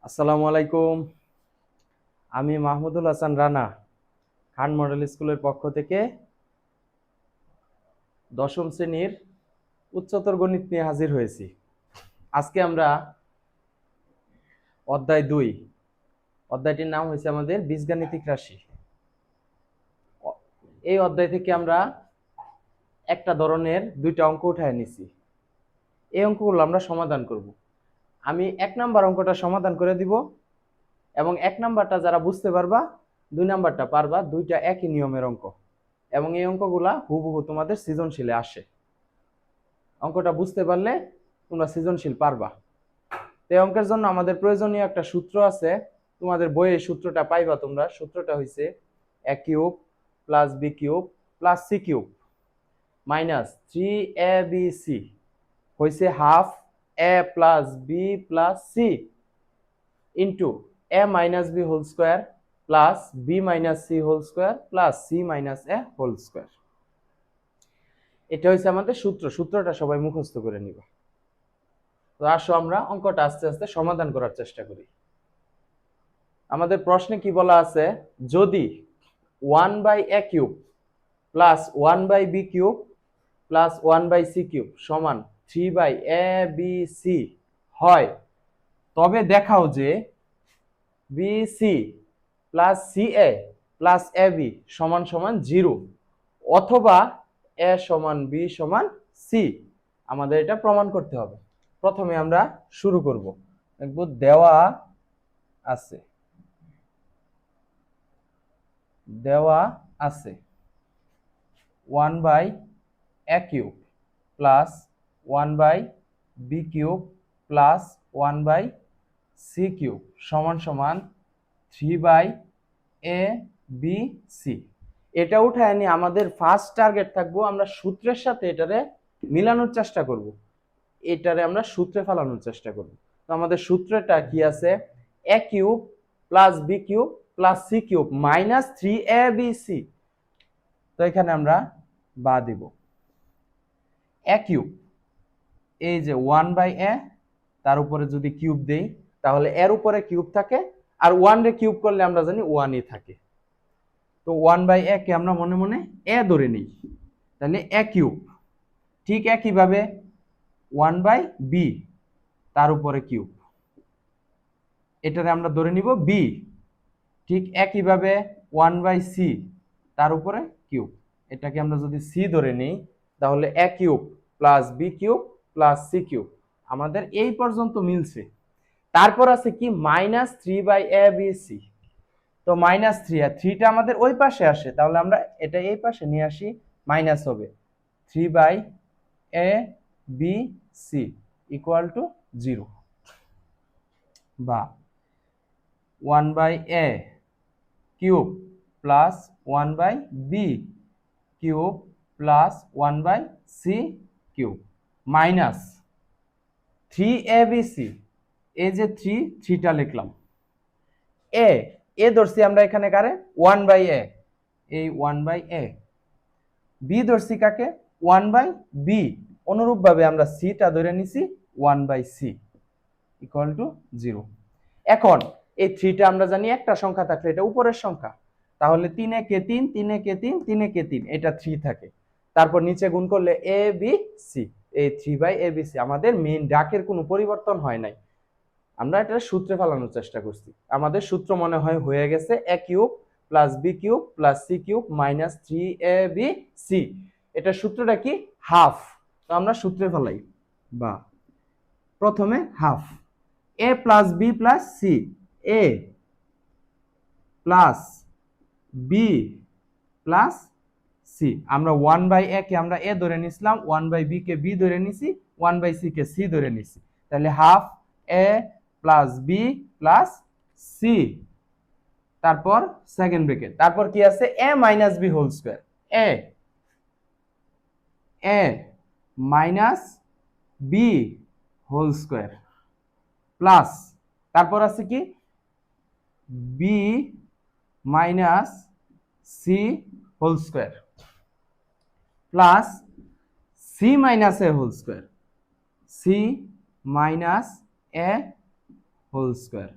আসসালামু আলাইকুম। আমি মাহমুদুল হাসান রানা খান মডেল স্কুলের পক্ষ থেকে দশম শ্রেণীর উচ্চতর গণিত নিয়ে হাজির হয়েছি। আজকে আমরা অধ্যায় 2, অধ্যায়টির নাম হয়েছে আমাদের বীজগাণিতিক রাশি। এই অধ্যায় থেকে আমরা একটা ধরনের দুইটা অঙ্ক উঠায় নিছি। এই অঙ্কগুলো আমরা সমাধান করব। আমি 1 নাম্বার অঙ্কটা সমাধান করে দিব এবং 1 নাম্বারটা যারা বুঝতে পারবা 2 নাম্বারটা পারবা, দুইটা একই নিয়মের অঙ্ক এবং এই অঙ্কগুলা হুবহু তোমাদের সৃজনশীলে আসে। অঙ্কটা বুঝতে পারলে তোমরা সৃজনশীল পারবা। এই অঙ্কের জন্য আমাদের প্রয়োজনীয় একটা সূত্র আছে, তোমাদের বইয়ে সূত্রটা পাইবা তোমরা। সূত্রটা হইছে a cube plus b cube plus c cube minus 3abc হইছে half a plus b plus c into a minus b whole square plus b minus c whole square plus c minus a whole square. এটা হচ্ছে আমাদের সূত্র। সূত্রটা সবাই মুখস্থ করে নিবা। তো আসো আমরা অঙ্কটা আস্তে আস্তে সমাধান করার চেষ্টা করি। আমাদের প্রশ্নে কি বলা আছে, যদি 1/a cube plus 1/b cube plus 1/c cube সমান 3/abc হয়, তবে দেখাও যে bc plus ca plus ab সমান সমান 0 অথবা a সমান b সমান c। আমাদের এটা প্রমাণ করতে হবে। প্রথমে আমরা শুরু করব। দেখব দেওয়া আছে দেওয়া আছে 1/a cube plus 1/b cube plus 1/c cube সমান সমান 3/abc। এটা উঠায় নিয়ে আমাদের ফার্স্ট টার্গেট থাকবো, আমরা সূত্রের সাথে এটারে মিলানোর চেষ্টা করব। এটারে আমরা সূত্রে ফেলানোর চেষ্টা করব। তো আমাদের সূত্রটা কি আছে, a cube plus b cube plus c cube minus 3abc। তো এখানে আমরা বা দিব a কিউব, এই যে 1/a, তার উপরে যদি কিউব দেই তাহলে এর উপরে কিউব থাকে, আর 1 রে কিউব করলে আমরা জানি 1ই থাকে। তো 1/a কে আমরা মনে মনে a ধরে নিই, তাহলে a কিউব। ঠিক একইভাবে 1/b, তার উপরে কিউব, এটারে আমরা ধরে নিব b। ঠিক একইভাবে 1/c, তার উপরে কিউব, এটাকে আমরা যদি c ধরে নিই তাহলে a cube plus b cube plus c cube. আমাদের এই পর্যন্ত মিলছে। তারপর আছে কি মাইনাস 3/abc। তো মাইনাস 3, আর 3টা আমাদের ওই পাশে আসে, তাহলে আমরা এটা এই পাশে নিয়ে আসি, মাইনাস হবে 3/abc ইকুয়াল টু 0, বা 1/a cube plus 1/b cube plus 1/c cube minus 3abc। এই যে 3টা লিখলাম, এ এ ধরছি আমরা এখানে কারে 1/a, এই 1/a। বি ধরছি কাকে 1/b, অনুরূপ ভাবে আমরা সিটা ধরে নিছি 1/c ইকুয়াল টু 0। এখন এই 3টা আমরা জানি একটা সংখ্যা থাকলে এটা উপরের সংখ্যা, তাহলে 3 একে 3, 3 একে 3, 3 একে 3, এটা 3 থাকে। তারপর নিচে গুণ করলে a b c, এই 3/abc। আমাদের মেইন ডাকের কোনো পরিবর্তন হয় নাই, আমরা এটা সূত্রে ফেলানোর চেষ্টা করছি। আমাদের সূত্র মনে হয় হয়ে গেছে a cube plus b cube plus c cube minus 3abc। এটা সূত্রটা কি, হাফ। তো আমরা সূত্রে ফেলাই, বা প্রথমে half a plus b plus c, a plus b plus c। আমরা 1/a কে আমরা a ধরে নিছিলাম, 1/b কে b ধরে নিছি, 1/c কে c ধরে নিছি, তাহলে half a plus b plus c। তারপর সেকেন্ড ব্র্যাকেট, তারপর কি আছে a minus b whole square, a minus b whole square plus, তারপর আছে কি b minus c whole square plus c minus a whole square, c minus a whole square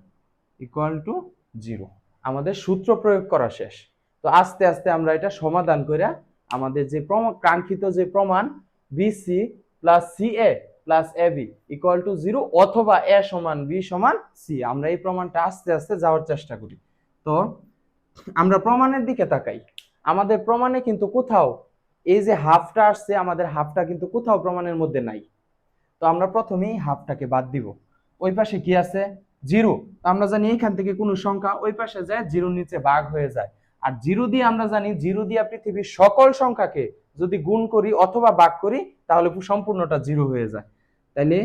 equal to 0। আমাদের সূত্র প্রয়োগ করা শেষ। তো আস্তে আস্তে আমরা এটা সমাধান করে আমাদের যে কাঙ্ক্ষিত যে প্রমাণ BC plus CA plus AB equal to 0 অথবা এ সমান বি সমান সি, আমরা এই প্রমাণটা আস্তে আস্তে যাওয়ার চেষ্টা করি। তো আমরা প্রমাণের দিকে তাকাই। আমাদের প্রমাণে কিন্তু কোথাও এই যে হাফটা আসছে, আমাদের হাফটা কিন্তু কোথাও প্রমাণের মধ্যে নাই। তো আমরা প্রথমেই হাফটাকে বাদ দিব। ওই পাশে কি আছে? 0। আমরা জানি এখান থেকে কোনো সংখ্যা ওই পাশে যায় 0 নিচে ভাগ হয়ে যায়। আর 0 দিয়ে আমরা জানি 0 দিয়ে পৃথিবীর সকল সংখ্যাকে যদি গুণ করি অথবা ভাগ করি তাহলে সম্পূর্ণটা 0 হয়ে যায়। তাহলে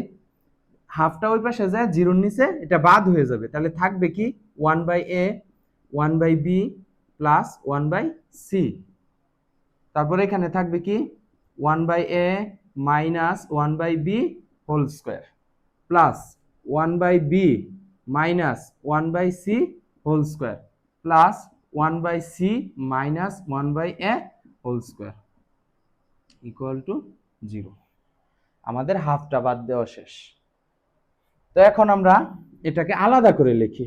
হাফটা ওই পাশে যায় 0 নিচে, এটা বাদ হয়ে যাবে। তাহলে থাকবে কি 1/a 1/b প্লাস 1/c। তারপরে এখানে থাকবে কি 1/a minus 1/b whole square plus 1/b minus 1/c whole square plus 1/c minus 1/a whole square equal to 0। আমাদের হাফটা বাদ দেওয়া শেষ। তো এখন আমরা এটাকে আলাদা করে লিখি।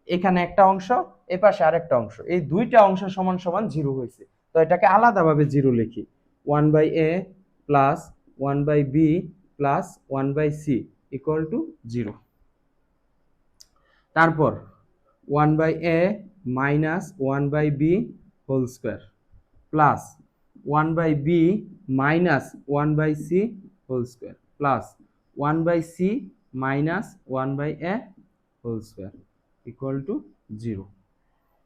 এখানে একটা অংশ, এ পাশে আরেকটা অংশ, এই দুইটা অংশ সমান সমান 0 হয়েছে। তো এটাকে আলাদাভাবে 0 লিখি। 1/a plus 1/b plus 1/c equal to 0। তারপর 1/a minus 1/b whole square plus 1/b minus 1/c whole square plus 1/c minus 1/a whole square equal to 0।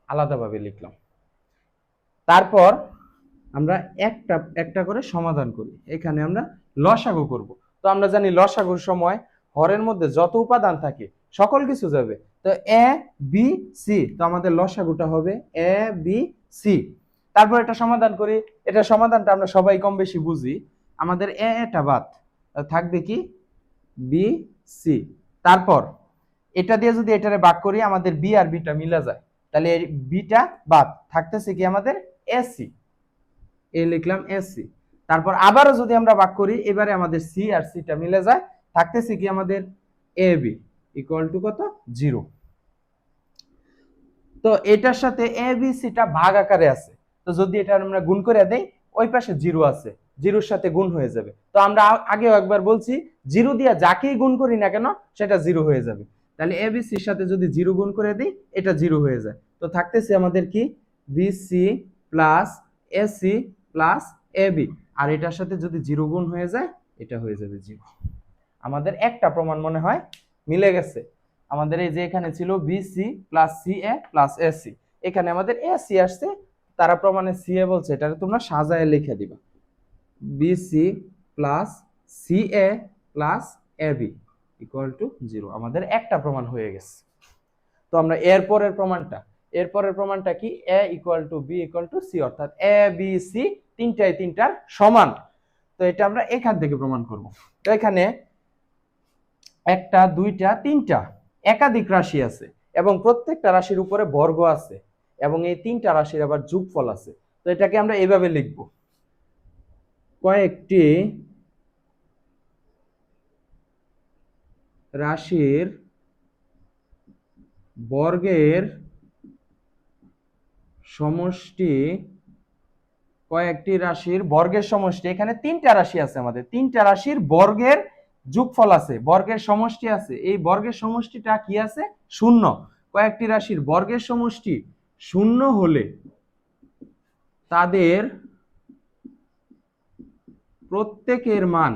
আলাদাভাবে লিখলাম। তারপর আমরা একটা একটা করে সমাধান করি। এখানে আমরা লসাগু করব। তো আমরা জানি লসাগুর সময় হরের মধ্যে যত উপাদান থাকে সকল কিছু যাবে। তো এ বি সি, তো আমাদের লসাগুটা হবে এ বি সি। তারপর এটা সমাধান করি। এটা সমাধানটা আমরা সবাই কম বেশি বুঝি। আমাদের এটা বাদ থাকবে কি বি সি। তারপর এটা দিয়ে যদি এটারে ভাগ করি আমাদের বি আর বিটা মিলা যায়, তাহলে এই বিটা বাদ থাকতেছে কি আমাদের এসি, এ লিখলাম এসি। তারপর আবারও যদি আমরা ভাগ করি এবারে আমাদের সি আর সিটা মিলে যায়, থাকতেছে কি আমাদের এ বি ইকুয়াল টু কত 0। তো এটার সাথে এ বি সিটা ভাগ আকারে আছে, তো যদি এটা আমরা গুণ করে দেই ওই পাশে 0 আছে, 0-র সাথে গুণ হয়ে যাবে। তো আমরা আগেও একবার বলছি 0 দিয়ে যাকেই গুণ করি না কেন সেটা 0 হয়ে যাবে। তাহলে এ বি সির সাথে যদি 0 গুণ করে দিই এটা 0 হয়ে যায়। তো থাকতেছে আমাদের কি BC plus AC plus AB, আর এটার সাথে যদি 0 গুণ হয়ে যায় এটা হয়ে যাবে 0। আমাদের একটা প্রমাণ মনে হয় মিলে গেছে। আমাদের এই যে এখানে ছিল BC plus CA plus AC, এখানে আমাদের এসি আসছে, তারা প্রমাণে সিএ বলছে, এটা তোমরা সাজায় লিখে দিবা। BC plus CA plus AB equal to 0। আমাদের একটা প্রমাণ হয়ে গেছে। তো আমরা এরপরের প্রমাণটা কি A equal to B equal to C, অর্থাৎ এ বি সি তিনটার সমান। তো এটা আমরা এখান থেকে প্রমাণ করব। তো এখানে একটা দুইটা তিনটা একাধিক রাশি আছে এবং প্রত্যেকটা রাশির উপরে বর্গ আছে এবং এই তিনটা রাশির আবার যোগফল আছে। তো এটাকে আমরা এইভাবে লিখব, কয়েকটি রাশির বর্গের সমষ্টি, কয়েকটি রাশির বর্গের সমষ্টি। এখানে তিনটা রাশি আছে, আমাদের তিনটা রাশির বর্গের যোগফল আছে, বর্গের সমষ্টি আছে। এই বর্গের সমষ্টিটা কি আছে? 0। কয়েকটি রাশির বর্গের সমষ্টি 0 হলে তাদের প্রত্যেকের মান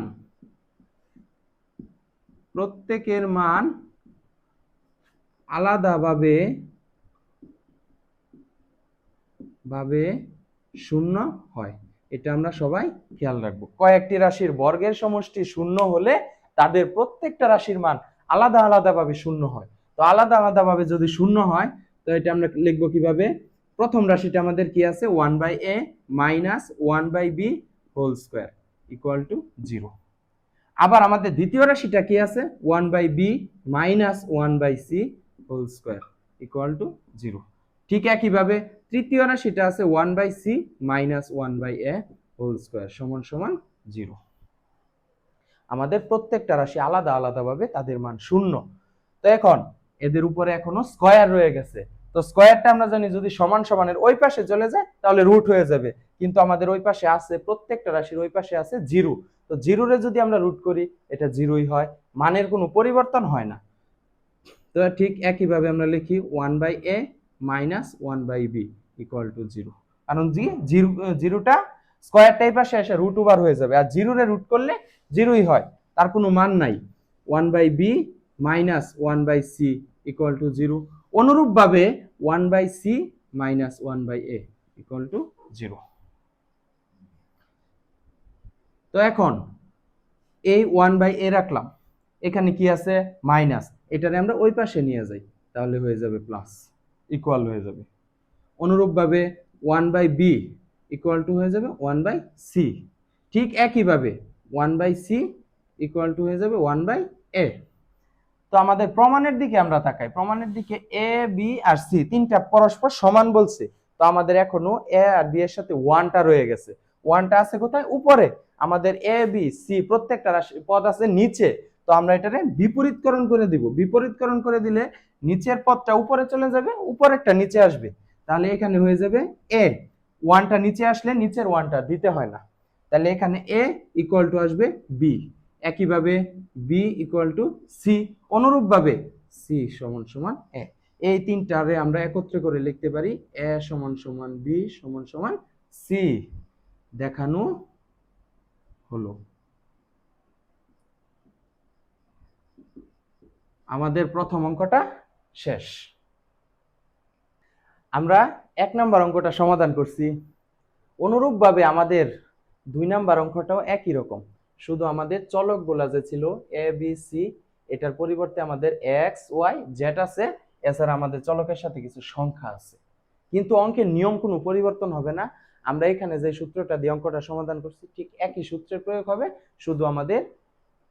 আলাদাভাবে 0 হয়। এটা আমরা সবাই খেয়াল রাখবো। কয়েকটি রাশির বর্গের সমষ্টি 0 হলে তাদের প্রত্যেকটা রাশির মান আলাদা আলাদাভাবে 0 হয়। তো আলাদা আলাদাভাবে যদি 0 হয় তো এটা আমরা লিখবো কিভাবে? প্রথম রাশিটা আমাদের কি আছে 1/a minus 1/b whole square equal to 0। আবার আমাদের দ্বিতীয় রাশিটা কি আছে 1/b minus 1/c whole square equal to 0। ঠিক একইভাবে তৃতীয় রাশিটা আছে 1/c minus 1/a whole square সমান সমান 0। আমাদের প্রত্যেকটা রাশি আলাদা আলাদাভাবে তাদের মান 0। তো এখন এদের উপরে এখনো স্কয়ার রয়ে গেছে। তো স্কয়ারটা আমরা জানি যদি সমান সমানের ওই পাশে চলে যায় তাহলে রুট হয়ে যাবে, কিন্তু আমাদের ওই পাশে আছে, প্রত্যেকটা রাশির ওই পাশে আছে জিরো। তো জিরোরে যদি আমরা রুট করি এটা জিরোই হয়, মানের কোনো পরিবর্তন হয় না। তো ঠিক একইভাবে আমরা লিখি 1/a minus 1/b equal to zero, কারণ জিরোটা স্কয়ারটা এই পাশে এসে রুট ওভার হয়ে যাবে, আর জিরোরে রুট করলে জিরোই হয়, তার কোনো মান নাই। 1/b minus 1/c equal to zero. অনুরূপভাবে 1/c minus 1/a equal to zero. তো এখন এই 1/a রাখলাম, এখানে কি আছে মাইনাস, এটারে আমরা ওই পাশে নিয়ে যাই, তাহলে হয়ে যাবে প্লাস, ইকুয়াল হয়ে যাবে। অনুরূপভাবে 1/b ইকুয়াল টু হয়ে যাবে 1/c। ঠিক একইভাবে 1/c ইকুয়াল টু হয়ে যাবে 1/a। তো আমাদের প্রমাণের দিকে আমরা তাকাই, প্রমাণের দিকে এ বি আর সি তিনটা পরস্পর সমান বলছে। তো আমাদের এখনো এ আর বি এর সাথে ওয়ানটা রয়ে গেছে। ওয়ানটা আছে কোথায়? উপরে। আমাদের এ বি সি প্রত্যেকটা রাশি পদ আছে নিচে। তো আমরা এটারে বিপরীতকরণ করে দিব। বিপরীতকরণ করে দিলে নিচের পদটা উপরে চলে যাবে, উপরেরটা নিচে আসবে। তাহলে এখানে হয়ে যাবে এ, ওয়ানটা নিচে আসলে নিচের ওয়ানটা দিতে হয় না। তাহলে এখানে এ ইকুয়াল টু আসবে বি। একইভাবে বি ইকুয়াল টু সি। অনুরূপভাবে সি সমান সমান এ। এই তিনটারে আমরা একত্রে করে লিখতে পারি এ সমান সমান বি সমান সমান সি। দেখানো হলো। আমাদের প্রথম অঙ্কটা শেষ। আমরা 1 নম্বর অঙ্কটা সমাধান করছি। অনুরূপভাবে আমাদের 2 নম্বর অঙ্কটাও একই রকম, শুধু আমাদের চলকগুলা যে ছিল এ বি সি, এটার পরিবর্তে আমাদের এক্স ওয়াই জেড আছে, এছাড়া আমাদের চলকের সাথে কিছু সংখ্যা আছে। কিন্তু অঙ্কের নিয়ম কোনো পরিবর্তন হবে না। আমরা এখানে যে সূত্রটা দিয়ে অঙ্কটা সমাধান করছি ঠিক একই সূত্রের প্রয়োগ হবে, শুধু আমাদের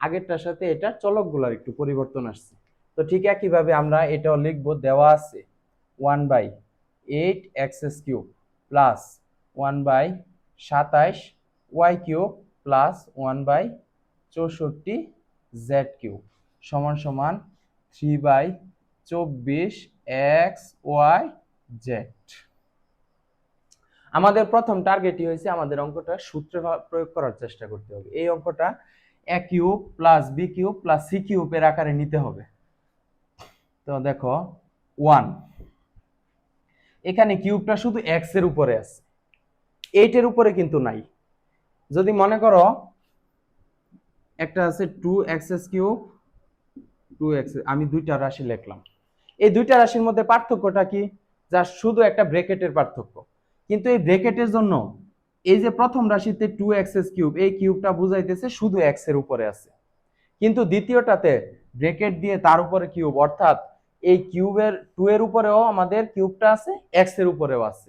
আগেরটার সাথে এটা চলকগুলার একটু পরিবর্তন আসছে। তো ঠিক একইভাবে আমরা এটাও লিখব, দেওয়া আছে 1/8x³ plus 1/27y³ plus 1/64z³ সমান সমান 3/24xyz। আমাদের প্রথম টার্গেটই হয়েছে আমাদের অঙ্কটা সূত্রে প্রয়োগ করার চেষ্টা করতে হবে। এই অঙ্কটা a³ plus b³ plus c³ এর আকারে নিতে হবে। তো দেখো 1, এখানে কিউবটা শুধু x এর উপরে আছে, 8 এর উপরে কিন্তু নাই। যদি মনে করো একটা আছে 2x³ 2x, আমি দুইটা রাশি লিখলাম। এই দুইটা রাশির মধ্যে পার্থক্যটা কি? যা শুধু একটা ব্র্যাকেটের পার্থক্য। কিন্তু এই ব্র্যাকেটের জন্য এই যে প্রথম রাশিতে 2x³ এই কিউবটা বুঝাইতেছে শুধু x এর উপরে আছে, কিন্তু দ্বিতীয়টাতে ব্র্যাকেট দিয়ে তার উপরে কিউব, অর্থাৎ এই কিউবের 2 এর উপরেও আমাদের কিউবটা আছে, x এর উপরেও আছে।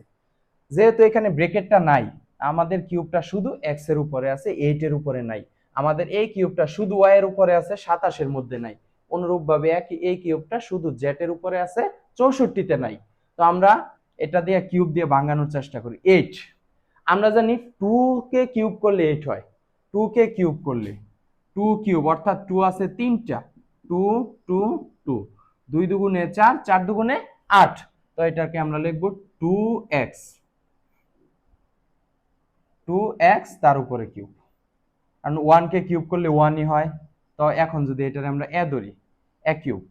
যেহেতু এখানে ব্র্যাকেটটা নাই, আমাদের কিউবটা শুধু x এর উপরে আছে, 8 এর উপরে নাই। আমাদের এই কিউবটা শুধু y এর উপরে আছে, 27 এর মধ্যে নাই। অনুরূপভাবে এই কিউবটা শুধু z এর উপরে আছে, 64 তে নাই। তো আমরা এটা দিয়ে কিউব দিয়ে ভাঙানোর চেষ্টা করি। 8, আমরা জানি 2 কে কিউব করলে 8 হয়। 2 কে কিউব করলে 2 কিউব অর্থাৎ 2 আছে 3টা, 2 2 2, 2 দুগুণে 4, 4 দুগুণে 8। তো এটাকে আমরা লিখব 2x, 2x তার উপরে কিউব, কারণ 1 কে কিউব করলে 1ই হয়। তো এখন যদি এটারে আমরা a ধরি, a কিউব।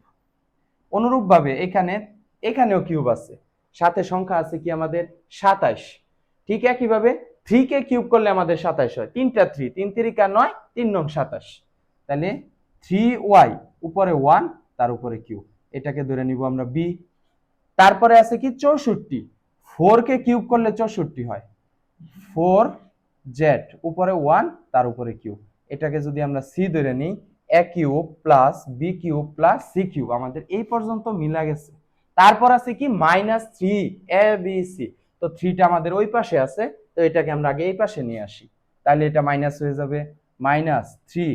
অনুরূপভাবে এখানেও কিউব আছে, সাথে সংখ্যা আছে কি আমাদের 27। ঠিক একইভাবে 3 কে কিউব করলে আমাদের 27 হয়, 3টা 3, 3 3 9, 3 9 27। তাহলে 3y উপরে 1 তার উপরে কিউব, এটাকে ধরে নিব আমরা b। তারপরে আছে কি 64, 4 কে কিউব করলে 64 হয়, 4z উপরে 1 তার উপরে কিউব, এটাকে যদি আমরা c ধরে নিই, a cube plus b cube plus c cube, আমাদের এই পর্যন্ত মিলা গেছে। তারপর আছে কি -3abc, তো 3টা আমাদের ওই পাশে আছে, তো এটাকে আমরা আগে এই পাশে নিয়ে আসি, তাহলে এটা মাইনাস হয়ে যাবে, -3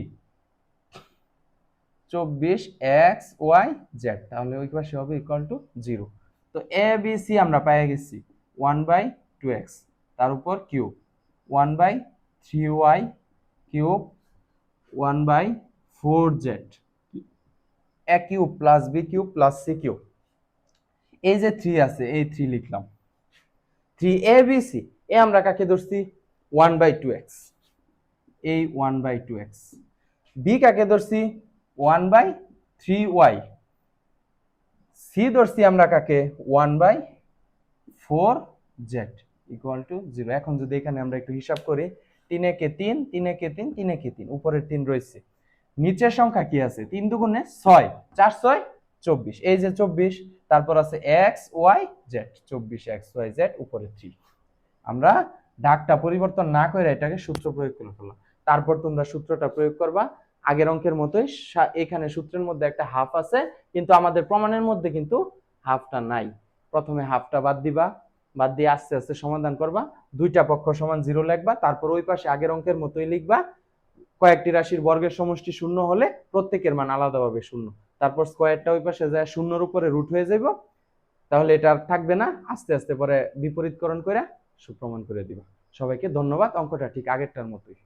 24xyz, তাহলে ওই পাশে হবে ইকুয়াল টু 0। তো abc আমরা পেয়ে গেছি 1/2x তার উপর cube, 1/3y cube, 1/4z A cube plus B cube plus C cube, এই যে 3 আছে এই 3 লিখলাম, 3abc, এ আমরা কাকে ধরছি 1/2x, এই 1/2x, বি কাকে ধরছি 1/3y, সি ধরছি আমরা কাকে 1/4z ইকুয়াল টু 0। এখন যদি এখানে আমরা একটু হিসাব করি, 3 একে 3, 3 একে 3, 3 একে 3, উপরের 3 রয়েছে, নিচের সংখ্যা কি আছে 3 দুগুণে 6, 4 6 24, এই যে 24, তারপর আছে x y z, 24 x y z উপরে 3। আমরা দাগটা পরিবর্তন না করে এটাকে সূত্র প্রয়োগ করে ফেললাম। তারপর তোমরা সূত্রটা প্রয়োগ করবা আগের অঙ্কের মতোই, এখানে সূত্রের মধ্যে একটা হাফ আছে, কিন্তু আমাদের প্রমাণের মধ্যে কিন্তু হাফটা নাই। প্রথমে হাফটা বাদ দিবা, বাদ দিয়ে আস্তে আস্তে সমাধান করবা, দুইটা পক্ষ সমান 0 লিখবা, তারপর ওই পাশে আগের অঙ্কের মতোই লিখবা, কয়েকটি রাশির বর্গের সমষ্টি শূন্য হলে প্রত্যেকের মান আলাদাভাবে শূন্য, তারপর স্কয়ারটা ওই পাশে যায় শূন্যর উপরে রুট হয়ে যাবে, তাহলে এটা আর থাকবে না, আস্তে আস্তে পরে বিপরীতকরণ করে সুপ্রমাণ করে দিবা। সবাইকে ধন্যবাদ, অঙ্কটা ঠিক আগেরটার মতোই।